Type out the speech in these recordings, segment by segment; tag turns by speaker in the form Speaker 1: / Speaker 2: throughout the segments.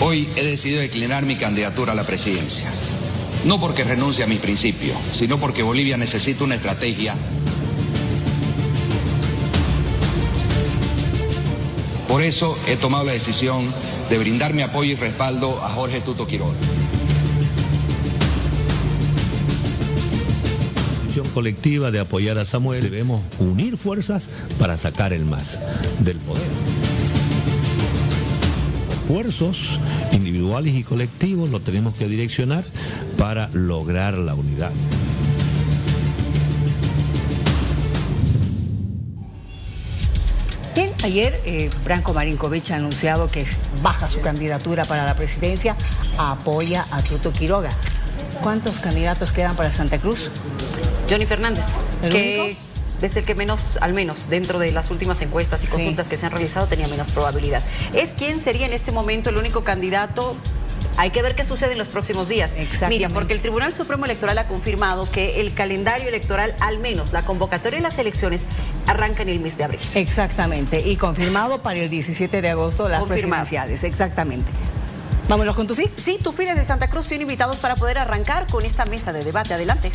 Speaker 1: Hoy he decidido declinar mi candidatura a la presidencia. No porque renuncie a mis principios, sino porque Bolivia necesita una estrategia. Por eso he tomado la decisión de brindar mi apoyo y respaldo a Jorge Tuto Quiroga.
Speaker 2: Colectiva de apoyar a Samuel, debemos unir fuerzas para sacar el MAS del poder. Esfuerzos individuales y colectivos los tenemos que direccionar para lograr la unidad.
Speaker 3: Bien, ayer Branko Marinkovic ha anunciado que baja su candidatura para la presidencia, apoya a Tuto Quiroga. ¿Cuántos candidatos quedan para Santa Cruz?
Speaker 4: Johnny Fernández, que
Speaker 3: único?
Speaker 4: es el que menos, al menos dentro de las últimas encuestas y consultas que se han realizado, tenía menos probabilidad. Es quien sería en este momento el único candidato. Hay que ver qué sucede en los próximos días. Mira, porque el Tribunal Supremo Electoral ha confirmado que el calendario electoral, al menos la convocatoria de las elecciones, arranca en el mes de abril.
Speaker 3: Exactamente, y confirmado para el 17 de agosto las presidenciales, exactamente. Vámonos con Tufi.
Speaker 4: Sí, Tufi desde Santa Cruz tiene invitados para poder arrancar con esta mesa de debate. Adelante.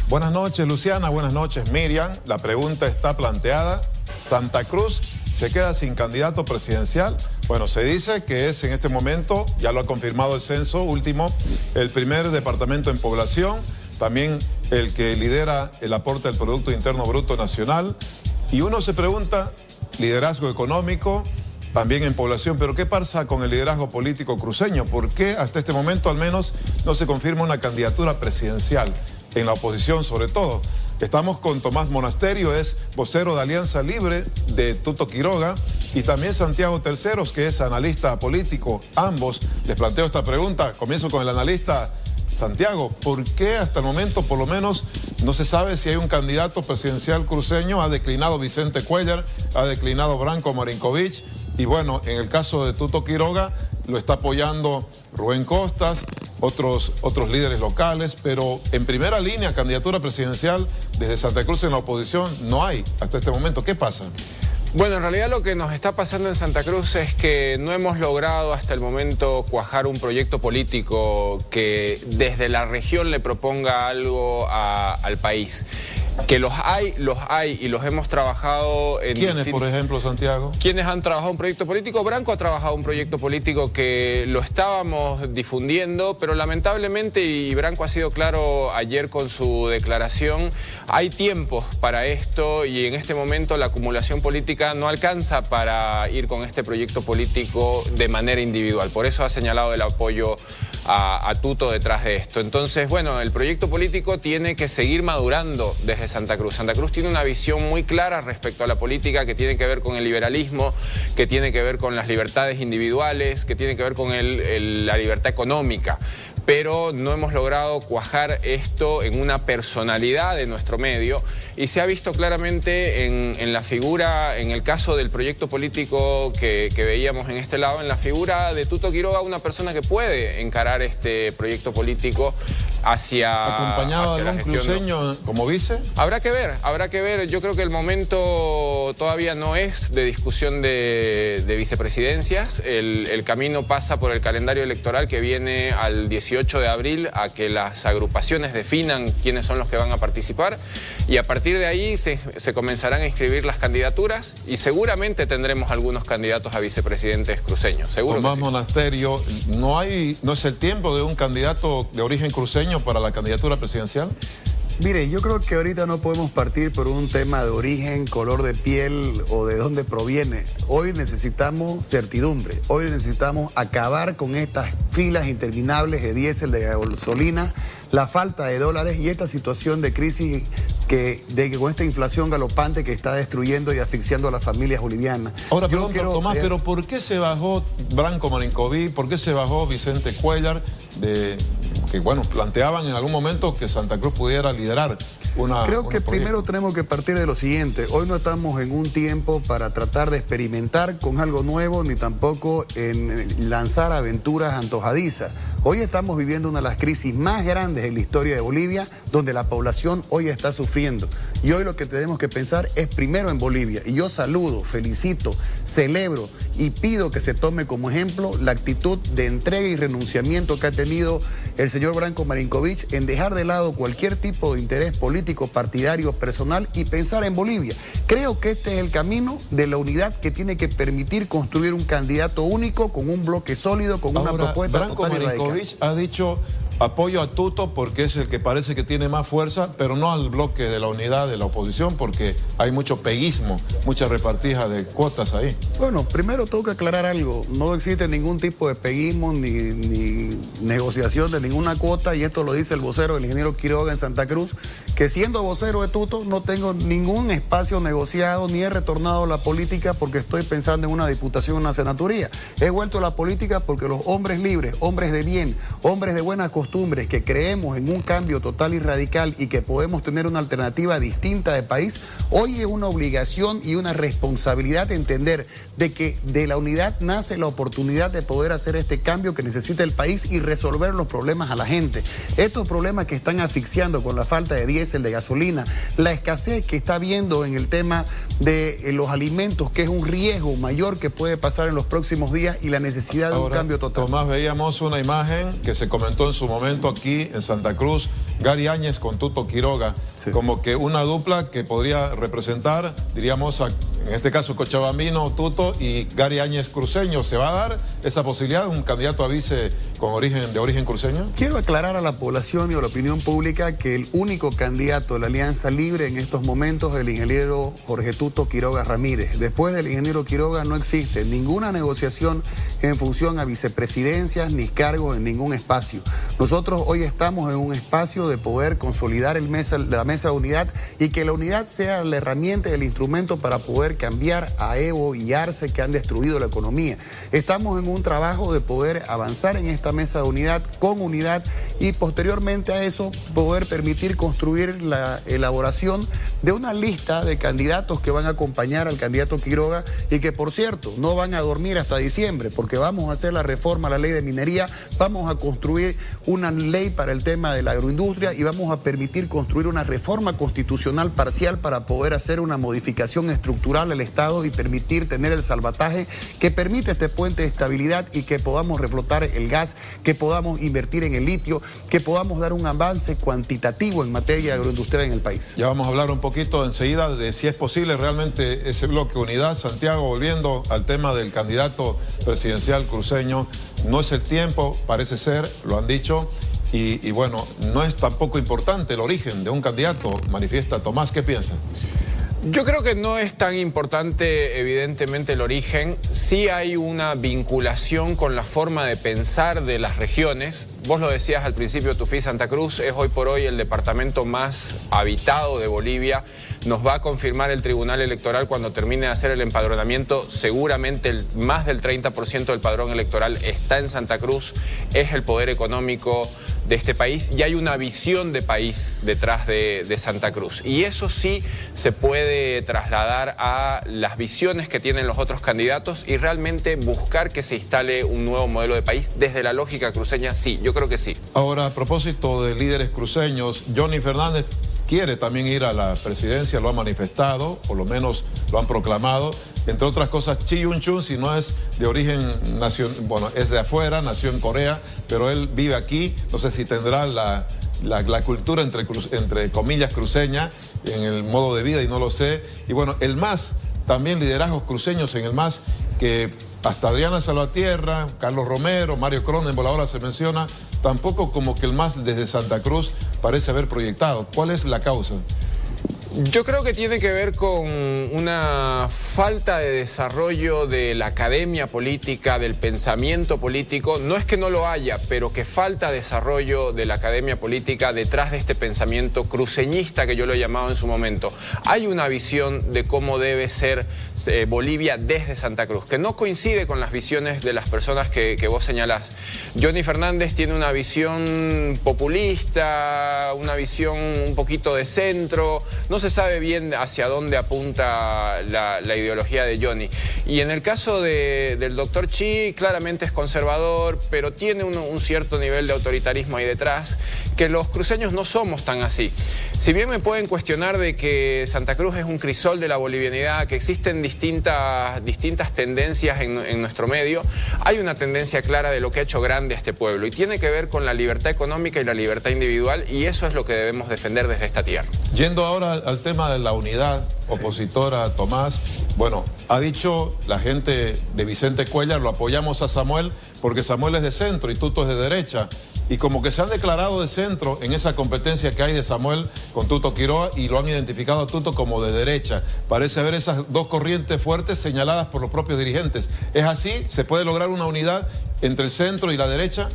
Speaker 5: Buenas noches, Luciana. Buenas noches, Miriam. La pregunta está planteada. ¿Santa Cruz se queda sin candidato presidencial? Bueno, se dice que es en este momento, ya lo ha confirmado el censo último, el primer departamento en población, también el que lidera el aporte del Producto Interno Bruto Nacional. Y uno se pregunta, liderazgo económico, también en población, pero ¿qué pasa con el liderazgo político cruceño? ¿Por qué hasta este momento al menos no se confirma una candidatura presidencial? En la oposición sobre todo. Estamos con Tomás Monasterio, es vocero de Alianza Libre de Tuto Quiroga, y también Santiago Terceros, que es analista político. Ambos les planteo esta pregunta. Comienzo con el analista Santiago. ¿Por qué hasta el momento por lo menos no se sabe si hay un candidato presidencial cruceño? Ha declinado Vicente Cuellar, ha declinado Branko Marinkovic, y bueno, en el caso de Tuto Quiroga lo está apoyando Rubén Costas, otros líderes locales, pero en primera línea, candidatura presidencial desde Santa Cruz en la oposición no hay hasta este momento. ¿Qué pasa?
Speaker 6: Bueno, en realidad lo que nos está pasando en Santa Cruz es que no hemos logrado hasta el momento cuajar un proyecto político que desde la región le proponga algo al país. Que los hay y los hemos trabajado en...
Speaker 5: ¿Quiénes, por ejemplo, Santiago?
Speaker 6: ¿Quiénes han trabajado un proyecto político? Branko ha trabajado un proyecto político que lo estábamos difundiendo, pero lamentablemente, y Branko ha sido claro ayer con su declaración, hay tiempos para esto y en este momento la acumulación política no alcanza para ir con este proyecto político de manera individual. Por eso ha señalado el apoyo a Tuto detrás de esto. Entonces, bueno, el proyecto político tiene que seguir madurando desde Santa Cruz. Santa Cruz tiene una visión muy clara respecto a la política que tiene que ver con el liberalismo, que tiene que ver con las libertades individuales, que tiene que ver con la libertad económica. Pero no hemos logrado cuajar esto en una personalidad de nuestro medio y se ha visto claramente en la figura, en el caso del proyecto político que veíamos en este lado, en la figura de Tuto Quiroga, una persona que puede encarar este proyecto político
Speaker 5: ¿Acompañado de algún cruceño como vice?
Speaker 6: Habrá que ver. Yo creo que el momento todavía no es de discusión de vicepresidencias. El camino pasa por el calendario electoral que viene al 18 de abril a que las agrupaciones definan quiénes son los que van a participar y a partir de ahí se comenzarán a inscribir las candidaturas y seguramente tendremos algunos candidatos a vicepresidentes cruceños. Seguro.
Speaker 5: Tomás
Speaker 6: que sí.
Speaker 5: Monasterio, ¿no es el tiempo de un candidato de origen cruceño para la candidatura presidencial?
Speaker 7: Mire, yo creo que ahorita no podemos partir por un tema de origen, color de piel o de dónde proviene. Hoy necesitamos certidumbre, hoy necesitamos acabar con estas filas interminables de diésel, de gasolina, la falta de dólares y esta situación de crisis que con esta inflación galopante que está destruyendo y asfixiando a las familias bolivianas.
Speaker 5: Ahora, Tomás, pero ¿por qué se bajó Branko Marinkovic? ¿Por qué se bajó Vicente Cuellar? Que bueno, planteaban en algún momento que Santa Cruz pudiera liderar
Speaker 7: Creo que primero tenemos que partir de lo siguiente. Hoy no estamos en un tiempo para tratar de experimentar con algo nuevo, ni tampoco en lanzar aventuras antojadizas. Hoy estamos viviendo una de las crisis más grandes en la historia de Bolivia, donde la población hoy está sufriendo. Y hoy lo que tenemos que pensar es primero en Bolivia. Y yo saludo, felicito, celebro y pido que se tome como ejemplo la actitud de entrega y renunciamiento que ha tenido el señor Branko Marinkovic en dejar de lado cualquier tipo de interés político, partidario, personal y pensar en Bolivia. Creo que este es el camino de la unidad que tiene que permitir construir un candidato único con un bloque sólido, con una propuesta
Speaker 5: Branko
Speaker 7: total y radical.
Speaker 5: Marinkovic ha dicho apoyo a Tuto porque es el que parece que tiene más fuerza, pero no al bloque de la unidad de la oposición porque hay mucho peguismo, mucha repartija de cuotas ahí.
Speaker 7: Bueno, primero tengo que aclarar algo. No existe ningún tipo de peguismo ni negociación de ninguna cuota, y esto lo dice el vocero, el ingeniero Quiroga en Santa Cruz, que siendo vocero de Tuto no tengo ningún espacio negociado ni he retornado a la política porque estoy pensando en una diputación, una senaturía. He vuelto a la política porque los hombres libres, hombres de bien, hombres de buenas costumbres, que creemos en un cambio total y radical y que podemos tener una alternativa distinta de país, hoy es una obligación y una responsabilidad de entender de que de la unidad nace la oportunidad de poder hacer este cambio que necesita el país y resolver los problemas a la gente. Estos problemas que están asfixiando con la falta de diésel, de gasolina, la escasez que está habiendo en el tema de los alimentos, que es un riesgo mayor que puede pasar en los próximos días, y la necesidad de un cambio total.
Speaker 5: Tomás, veíamos una imagen que se comentó en su momento aquí en Santa Cruz, Gary Áñez con Tuto Quiroga, sí, como que una dupla que podría representar, diríamos, en este caso Cochabambino, Tuto y Gary Áñez cruceño. ¿Se va a dar esa posibilidad de un candidato a vice de origen cruceño?
Speaker 7: Quiero aclarar a la población y a la opinión pública que el único candidato de la Alianza Libre en estos momentos es el ingeniero Jorge Tuto Quiroga Ramírez. Después del ingeniero Quiroga no existe ninguna negociación en función a vicepresidencias ni cargos en ningún espacio. Nosotros hoy estamos en un espacio de poder consolidar la mesa de unidad y que la unidad sea la herramienta y el instrumento para poder cambiar a Evo y Arce, que han destruido la economía. Estamos en un trabajo de poder avanzar en esta mesa de unidad con unidad y posteriormente a eso poder permitir construir la elaboración de una lista de candidatos que van a acompañar al candidato Quiroga y que, por cierto, no van a dormir hasta diciembre porque vamos a hacer la reforma a la ley de minería, vamos a construir una ley para el tema de la agroindustria y vamos a permitir construir una reforma constitucional parcial para poder hacer una modificación estructural al Estado y permitir tener el salvataje que permite este puente de estabilidad y que podamos reflotar el gas, que podamos invertir en el litio, que podamos dar un avance cuantitativo en materia agroindustrial en el país.
Speaker 5: Ya vamos a hablar un poquito enseguida de si es posible realmente ese bloque unidad. Santiago, volviendo al tema del candidato presidencial cruceño, no es el tiempo, parece ser, lo han dicho, y bueno, no es tampoco importante el origen de un candidato, manifiesta Tomás. ¿Qué piensa?
Speaker 6: Yo creo que no es tan importante, evidentemente, el origen. Sí hay una vinculación con la forma de pensar de las regiones. Vos lo decías al principio, Tufí, Santa Cruz es hoy por hoy el departamento más habitado de Bolivia. Nos va a confirmar el Tribunal Electoral cuando termine de hacer el empadronamiento. Seguramente más del 30% del padrón electoral está en Santa Cruz. Es el poder económico de este país y hay una visión de país detrás de Santa Cruz. Y eso sí se puede trasladar a las visiones que tienen los otros candidatos y realmente buscar que se instale un nuevo modelo de país desde la lógica cruceña. Sí, yo creo que sí.
Speaker 5: Ahora, a propósito de líderes cruceños, Johnny Fernández quiere también ir a la presidencia, lo ha manifestado, por lo menos lo han proclamado. Entre otras cosas, Chi Yun-chun, si no es de origen bueno, es de afuera, nació en Corea, pero él vive aquí. No sé si tendrá la cultura entre comillas cruceña en el modo de vida y no lo sé. Y bueno, el MAS, también liderazgos cruceños en el MAS, que hasta Adriana Salvatierra, Carlos Romero, Mario Cronenberg ahora se menciona, tampoco como que el MAS desde Santa Cruz parece haber proyectado. ¿Cuál es la causa?
Speaker 6: Yo creo que tiene que ver con una falta de desarrollo de la academia política, del pensamiento político. No es que no lo haya, pero que falta desarrollo de la academia política detrás de este pensamiento cruceñista que yo lo he llamado en su momento. Hay una visión de cómo debe ser Bolivia desde Santa Cruz, que no coincide con las visiones de las personas que vos señalás. Johnny Fernández tiene una visión populista, una visión un poquito de centro. No se sabe bien hacia dónde apunta la ideología de Johnny. Y en el caso del doctor Chi, claramente es conservador, pero tiene un cierto nivel de autoritarismo ahí detrás, que los cruceños no somos tan así. Si bien me pueden cuestionar de que Santa Cruz es un crisol de la bolivianidad, que existen distintas tendencias en nuestro medio, hay una tendencia clara de lo que ha hecho grande a este pueblo y tiene que ver con la libertad económica y la libertad individual, y eso es lo que debemos defender desde esta tierra.
Speaker 5: Yendo ahora al tema de la unidad opositora, Tomás, bueno, ha dicho la gente de Vicente Cuéllar, lo apoyamos a Samuel porque Samuel es de centro y Tuto es de derecha. Y como que se han declarado de centro en esa competencia que hay de Samuel con Tuto Quiroga y lo han identificado a Tuto como de derecha. Parece haber esas dos corrientes fuertes señaladas por los propios dirigentes. ¿Es así? ¿Se puede lograr una unidad entre el centro y la derecha?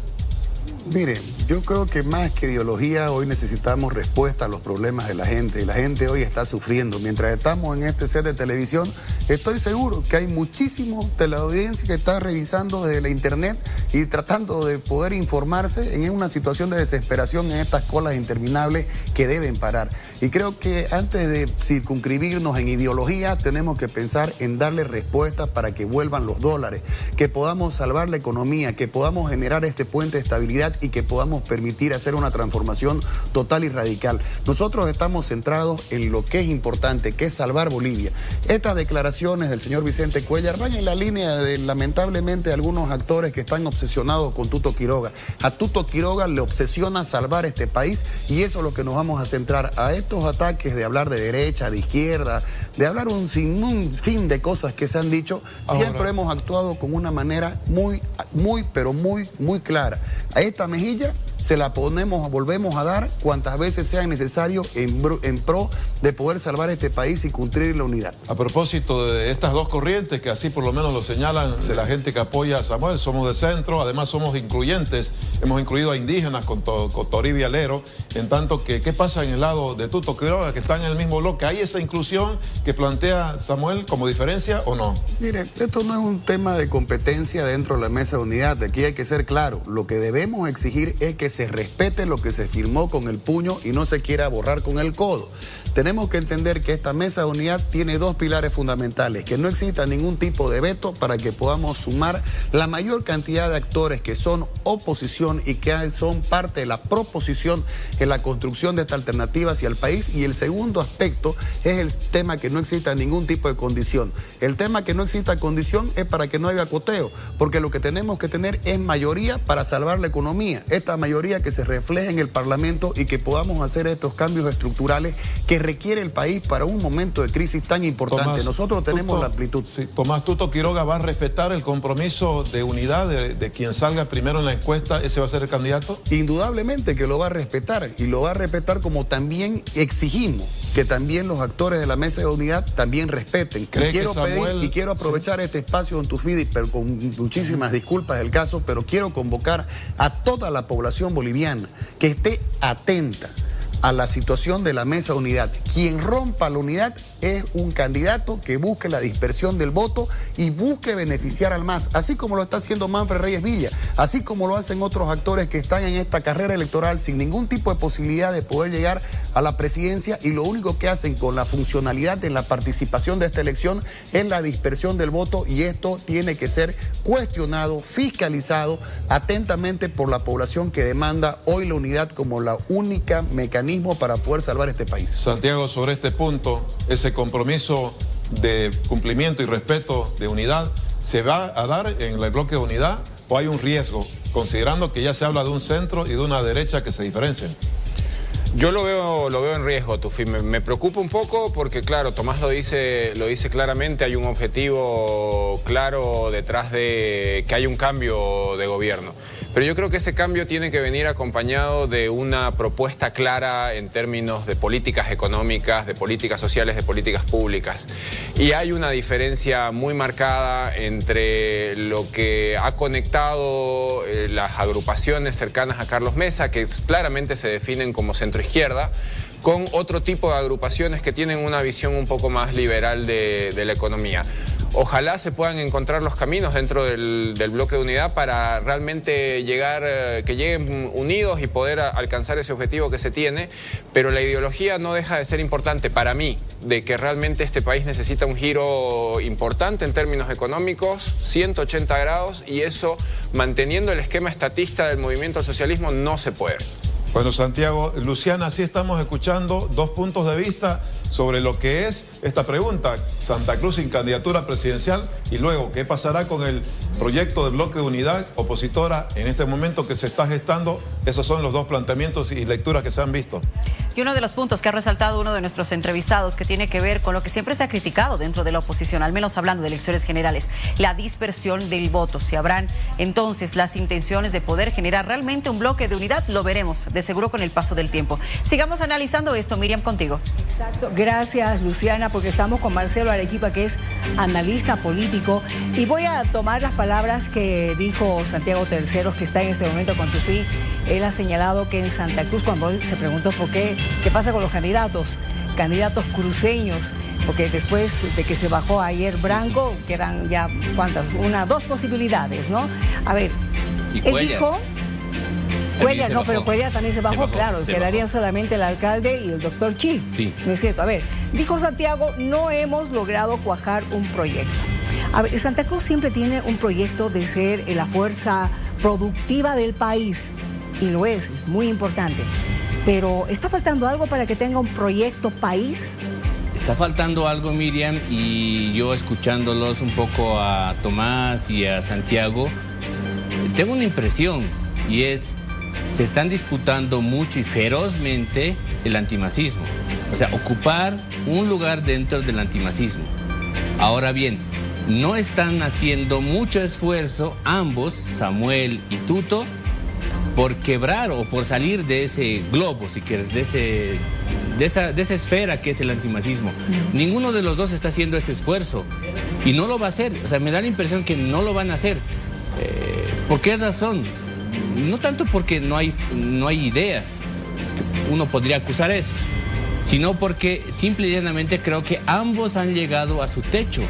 Speaker 7: Mire, yo creo que más que ideología, hoy necesitamos respuesta a los problemas de la gente. Y la gente hoy está sufriendo. Mientras estamos en este set de televisión, estoy seguro que hay muchísimo teleaudiencia que está revisando desde la internet y tratando de poder informarse en una situación de desesperación en estas colas interminables que deben parar. Y creo que antes de circunscribirnos en ideología, tenemos que pensar en darle respuestas para que vuelvan los dólares, que podamos salvar la economía, que podamos generar este puente de estabilidad y que podamos permitir hacer una transformación total y radical. Nosotros estamos centrados en lo que es importante, que es salvar Bolivia. Estas declaraciones del señor Vicente Cuéllar van en la línea de, lamentablemente, algunos actores que están obsesionados con Tuto Quiroga. A Tuto Quiroga le obsesiona salvar este país y eso es lo que nos vamos a centrar. A estos ataques de hablar de derecha, de izquierda, de hablar un sinfín de cosas que se han dicho, siempre hemos actuado con una manera muy clara. A esta mejilla se la volvemos a dar cuantas veces sea necesario en pro de poder salvar este país y cumplir la unidad.
Speaker 5: A propósito de estas dos corrientes, que así por lo menos lo señalan la gente que apoya a Samuel, somos de centro, además somos incluyentes, hemos incluido a indígenas con Toribia Alero, en tanto que, ¿qué pasa en el lado de Tuto Quiroga, que están en el mismo bloque? ¿Hay esa inclusión que plantea Samuel como diferencia o no?
Speaker 7: Mire, esto no es un tema de competencia dentro de la mesa de unidad, aquí hay que ser claro, lo que debemos exigir es que se respete lo que se firmó con el puño y no se quiera borrar con el codo. Tenemos que entender que esta mesa de unidad tiene dos pilares fundamentales, que no exista ningún tipo de veto para que podamos sumar la mayor cantidad de actores que son oposición y que son parte de la proposición en la construcción de esta alternativa hacia el país. Y el segundo aspecto es el tema que no exista ningún tipo de condición. El tema que no exista condición es para que no haya coteo, porque lo que tenemos que tener es mayoría para salvar la economía. Esta mayoría que se refleje en el Parlamento y que podamos hacer estos cambios estructurales que requiere el país para un momento de crisis tan importante. Tomás, nosotros tenemos la amplitud.
Speaker 5: Sí, Tomás, ¿Tuto Quiroga va a respetar el compromiso de unidad de quien salga primero en la encuesta? ¿Ese va a ser el candidato?
Speaker 7: Indudablemente que lo va a respetar, y lo va a respetar como también exigimos que también los actores de la mesa de unidad también respeten. Quiero aprovechar este espacio en tu feed, pero con muchísimas disculpas del caso, pero quiero convocar a toda la población boliviana que esté atenta a la situación de la mesa de unidad. Quien rompa la unidad es un candidato que busque la dispersión del voto y busque beneficiar al MAS, así como lo está haciendo Manfred Reyes Villa, así como lo hacen otros actores que están en esta carrera electoral sin ningún tipo de posibilidad de poder llegar a la presidencia, y lo único que hacen con la funcionalidad en la participación de esta elección es la dispersión del voto, y esto tiene que ser cuestionado, fiscalizado atentamente por la población que demanda hoy la unidad como la única mecanismo para poder salvar este país.
Speaker 5: Santiago, sobre este punto, ese compromiso de cumplimiento y respeto de unidad, ¿se va a dar en el bloque de unidad o hay un riesgo, considerando que ya se habla de un centro y de una derecha que se diferencian?
Speaker 6: Yo lo veo en riesgo, Tufi. Me preocupa un poco porque, claro, Tomás lo dice claramente, hay un objetivo claro detrás de que hay un cambio de gobierno. Pero yo creo que ese cambio tiene que venir acompañado de una propuesta clara en términos de políticas económicas, de políticas sociales, de políticas públicas. Y hay una diferencia muy marcada entre lo que ha conectado las agrupaciones cercanas a Carlos Mesa, que claramente se definen como centroizquierda, con otro tipo de agrupaciones que tienen una visión un poco más liberal de la economía. Ojalá se puedan encontrar los caminos dentro del bloque de unidad para realmente que lleguen unidos y poder alcanzar ese objetivo que se tiene, pero la ideología no deja de ser importante para mí, de que realmente este país necesita un giro importante en términos económicos, 180 grados, y eso, manteniendo el esquema estatista del movimiento al socialismo, no se puede.
Speaker 5: Bueno, Santiago, Luciana, sí estamos escuchando dos puntos de vista sobre lo que es esta pregunta. Santa Cruz sin candidatura presidencial y luego, ¿qué pasará con el proyecto de bloque de unidad opositora en este momento que se está gestando? Esos son los dos planteamientos y lecturas que se han visto.
Speaker 4: Y uno de los puntos que ha resaltado uno de nuestros entrevistados, que tiene que ver con lo que siempre se ha criticado dentro de la oposición, al menos hablando de elecciones generales, la dispersión del voto. Si habrán entonces las intenciones de poder generar realmente un bloque de unidad, lo veremos de seguro con el paso del tiempo. Sigamos analizando esto, Miriam, contigo.
Speaker 3: Exacto. Gracias, Luciana, porque estamos con Marcelo Arequipa, que es analista político, y voy a tomar las palabras que dijo Santiago Terceros, que está en este momento con Tufi. Él ha señalado que en Santa Cruz, cuando él se preguntó por qué pasa con los candidatos cruceños, porque después de que se bajó ayer Branco, que eran ya, ¿cuántas? Dos posibilidades, ¿no? A ver,
Speaker 8: y
Speaker 3: él dijo... Cuellar, no, pero Cuellar también se bajó, claro, quedarían solamente el alcalde y el doctor Chi.
Speaker 8: Sí.
Speaker 3: No es cierto. A ver, dijo Santiago, no hemos logrado cuajar un proyecto. A ver, Santa Cruz siempre tiene un proyecto de ser la fuerza productiva del país, y lo es muy importante. Pero ¿está faltando algo para que tenga un proyecto país?
Speaker 8: Está faltando algo, Miriam, y yo escuchándolos un poco a Tomás y a Santiago, tengo una impresión, y es... se están disputando mucho y ferozmente el antimacismo. O sea, ocupar un lugar dentro del antimacismo. Ahora bien, no están haciendo mucho esfuerzo ambos, Samuel y Tuto, por quebrar o por salir de ese globo, si quieres, de esa esfera que es el antimacismo. Ninguno de los dos está haciendo ese esfuerzo y no lo va a hacer. O sea, me da la impresión que no lo van a hacer. ¿Por qué razón? No tanto porque no hay ideas, uno podría acusar eso, sino porque simple y llanamente creo que ambos han llegado a su techo.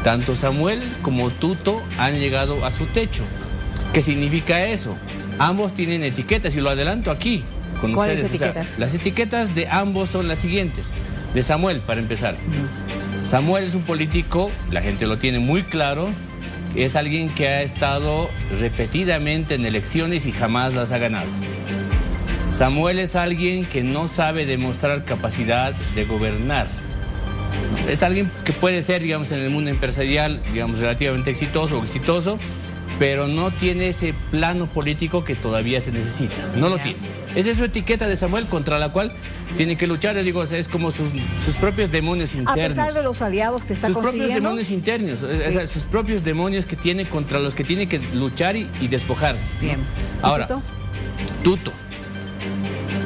Speaker 8: Tanto Samuel como Tuto han llegado a su techo. ¿Qué significa eso? Ambos tienen etiquetas y lo adelanto aquí con
Speaker 3: ¿Cuáles
Speaker 8: ustedes.
Speaker 3: etiquetas?
Speaker 8: O sea, las etiquetas de ambos son las siguientes. De Samuel, para empezar. Samuel es un político, la gente lo tiene muy claro, es alguien que ha estado repetidamente en elecciones y jamás las ha ganado. Samuel es alguien que no sabe demostrar capacidad de gobernar. Es alguien que puede ser, digamos, en el mundo empresarial, digamos, relativamente exitoso, pero no tiene ese plano político que todavía se necesita. No lo tiene. Esa es su etiqueta de Samuel, contra la cual tiene que luchar. Digo, es como sus propios demonios internos.
Speaker 3: A pesar de los aliados que está consiguiendo.
Speaker 8: Sus propios demonios internos, sí. O sea, sus propios demonios que tiene, contra los que tiene que luchar y despojarse.
Speaker 3: Bien.
Speaker 8: Ahora,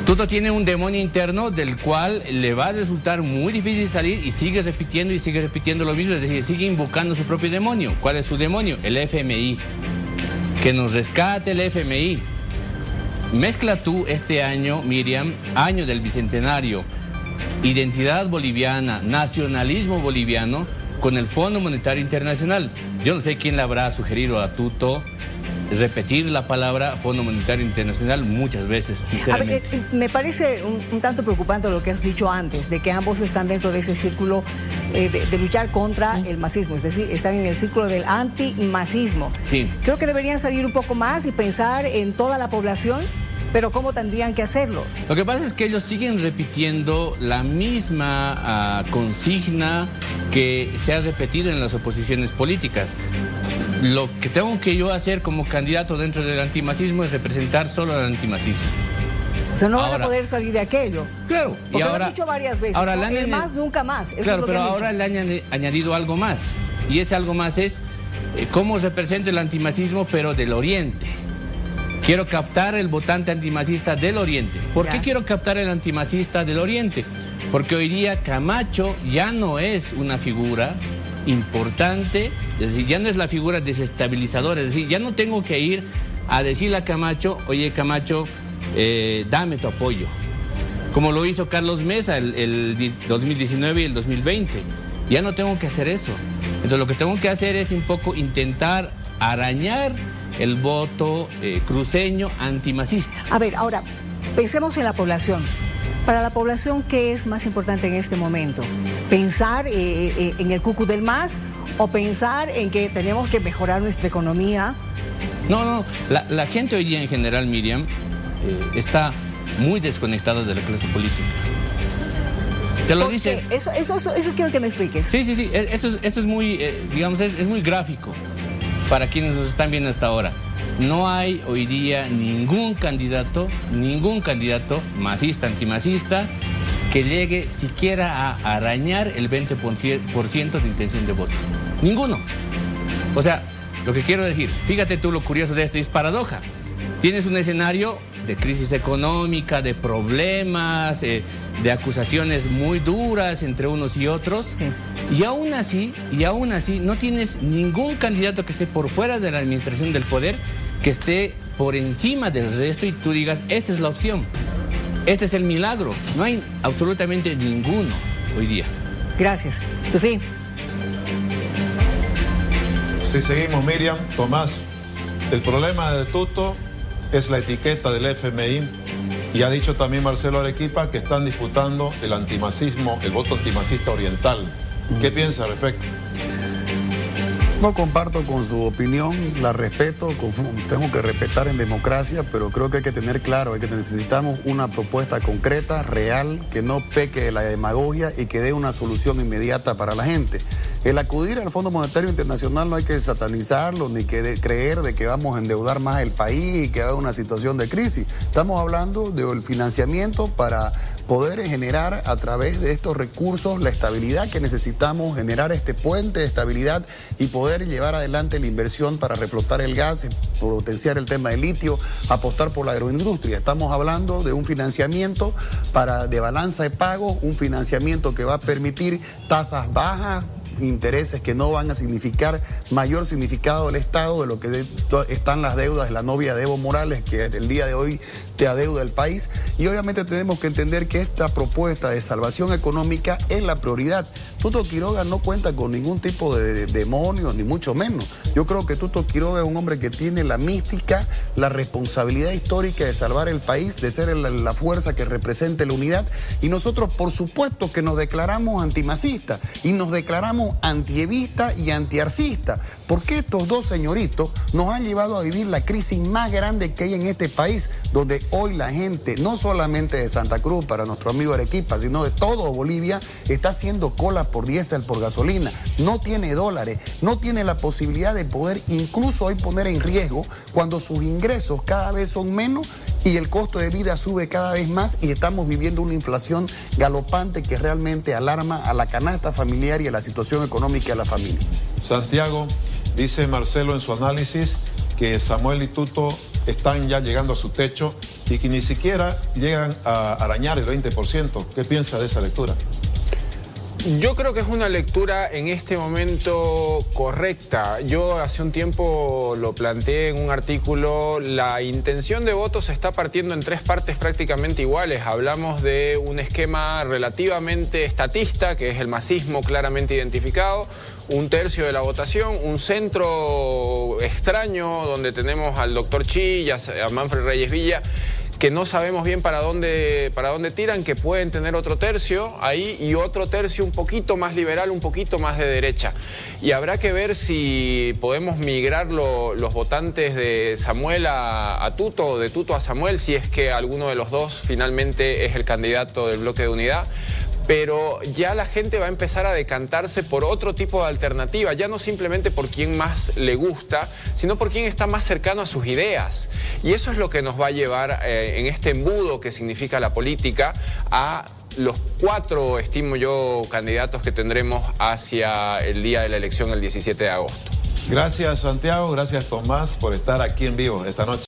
Speaker 8: Tuto tiene un demonio interno del cual le va a resultar muy difícil salir y sigue repitiendo lo mismo, es decir, sigue invocando su propio demonio. ¿Cuál es su demonio? El FMI. Que nos rescate el FMI. Mezcla tú este año, Miriam, año del Bicentenario, identidad boliviana, nacionalismo boliviano, con el Fondo Monetario Internacional. Yo no sé quién le habrá sugerido a Tuto repetir la palabra Fondo Monetario Internacional muchas veces, sinceramente.
Speaker 3: A ver, me parece un tanto preocupante lo que has dicho antes, de que ambos están dentro de ese círculo de luchar contra el masismo, es decir, están en el círculo del antimasismo.
Speaker 8: Sí.
Speaker 3: Creo que deberían salir un poco más y pensar en toda la población, pero ¿cómo tendrían que hacerlo?
Speaker 8: Lo que pasa es que ellos siguen repitiendo la misma consigna que se ha repetido en las oposiciones políticas. Lo que tengo que yo hacer como candidato dentro del antimasismo es representar solo al antimasismo.
Speaker 3: O sea, no van a poder salir de aquello.
Speaker 8: Claro.
Speaker 3: Porque lo han dicho varias veces.
Speaker 8: Ahora,
Speaker 3: ¿no? El más, nunca más. Eso
Speaker 8: claro,
Speaker 3: es lo
Speaker 8: pero
Speaker 3: que
Speaker 8: ahora le han añadido algo más. Y ese algo más es cómo representa el antimasismo, pero del Oriente. Quiero captar el votante antimacista del Oriente. ¿Por qué quiero captar el antimacista del Oriente? Porque hoy día Camacho ya no es una figura importante, es decir, ya no es la figura desestabilizadora, es decir, ya no tengo que ir a decirle a Camacho, oye Camacho, dame tu apoyo, como lo hizo Carlos Mesa el 2019 y el 2020. Ya no tengo que hacer eso. Entonces lo que tengo que hacer es un poco intentar arañar el voto cruceño antimacista.
Speaker 3: A ver, ahora, pensemos en la población. Para la población, ¿qué es más importante en este momento? ¿Pensar en el cucu del MAS o pensar en que tenemos que mejorar nuestra economía?
Speaker 8: No, la gente hoy día en general, Miriam, está muy desconectados de la clase política. Te lo dice.
Speaker 3: Eso quiero que me expliques.
Speaker 8: Sí. Esto es muy, digamos, es muy gráfico para quienes nos están viendo hasta ahora. No hay hoy día ningún candidato masista, antimacista, que llegue siquiera a arañar el 20% de intención de voto. Ninguno. O sea, lo que quiero decir, fíjate tú lo curioso de esto, es paradoja. Tienes un escenario de crisis económica, de problemas, de acusaciones muy duras entre unos y otros. Sí. Y aún así, no tienes ningún candidato que esté por fuera de la administración del poder, que esté por encima del resto y tú digas, esta es la opción. Este es el milagro. No hay absolutamente ninguno hoy día.
Speaker 3: Gracias. Tufí.
Speaker 5: Si seguimos, Miriam, Tomás, el problema de Tuto es la etiqueta del FMI y ha dicho también Marcelo Arequipa que están disputando el antimacismo, el voto antimacista oriental. ¿Qué piensa al respecto?
Speaker 7: No comparto con su opinión, la respeto, tengo que respetar en democracia, pero creo que hay que tener claro, necesitamos una propuesta concreta, real, que no peque de la demagogia y que dé una solución inmediata para la gente. El acudir al Fondo Monetario Internacional no hay que satanizarlo ni que creer de que vamos a endeudar más el país y que va a haber una situación de crisis. Estamos hablando del financiamiento para poder generar a través de estos recursos la estabilidad que necesitamos, generar este puente de estabilidad y poder llevar adelante la inversión para reflotar el gas, potenciar el tema del litio, apostar por la agroindustria. Estamos hablando de un financiamiento de balanza de pagos, un financiamiento que va a permitir tasas bajas, intereses que no van a significar mayor significado del Estado de lo que están las deudas de la novia de Evo Morales, que el día de hoy te adeuda el país. Y obviamente tenemos que entender que esta propuesta de salvación económica es la prioridad. Tuto Quiroga no cuenta con ningún tipo de demonios, ni mucho menos. Yo creo que Tuto Quiroga es un hombre que tiene la mística, la responsabilidad histórica de salvar el país, de ser la fuerza que represente la unidad. Y nosotros, por supuesto, que nos declaramos antimacistas y nos declaramos antievistas y antiarcistas, porque estos dos señoritos nos han llevado a vivir la crisis más grande que hay en este país, donde hoy la gente, no solamente de Santa Cruz, para nuestro amigo Arequipa, sino de todo Bolivia, está haciendo cola por diésel, por gasolina, no tiene dólares, no tiene la posibilidad de poder incluso hoy poner en riesgo cuando sus ingresos cada vez son menos y el costo de vida sube cada vez más y estamos viviendo una inflación galopante que realmente alarma a la canasta familiar y a la situación económica de la familia.
Speaker 5: Santiago, dice Marcelo en su análisis que Samuel y Tuto están ya llegando a su techo y que ni siquiera llegan a arañar el 20%. ¿Qué piensa de esa lectura?
Speaker 6: Yo creo que es una lectura en este momento correcta. Yo hace un tiempo lo planteé en un artículo. La intención de voto se está partiendo en tres partes prácticamente iguales. Hablamos de un esquema relativamente estatista, que es el masismo claramente identificado, un tercio de la votación, un centro extraño donde tenemos al doctor Chi y a Manfred Reyes Villa, que no sabemos bien para dónde tiran, que pueden tener otro tercio ahí y otro tercio un poquito más liberal, un poquito más de derecha. Y habrá que ver si podemos migrar los votantes de Samuel a Tuto o de Tuto a Samuel, si es que alguno de los dos finalmente es el candidato del bloque de unidad. Pero ya la gente va a empezar a decantarse por otro tipo de alternativa, ya no simplemente por quién más le gusta, sino por quién está más cercano a sus ideas. Y eso es lo que nos va a llevar en este embudo que significa la política a los 4, estimo yo, candidatos que tendremos hacia el día de la elección el 17 de agosto.
Speaker 5: Gracias, Santiago, gracias, Tomás, por estar aquí en vivo esta noche.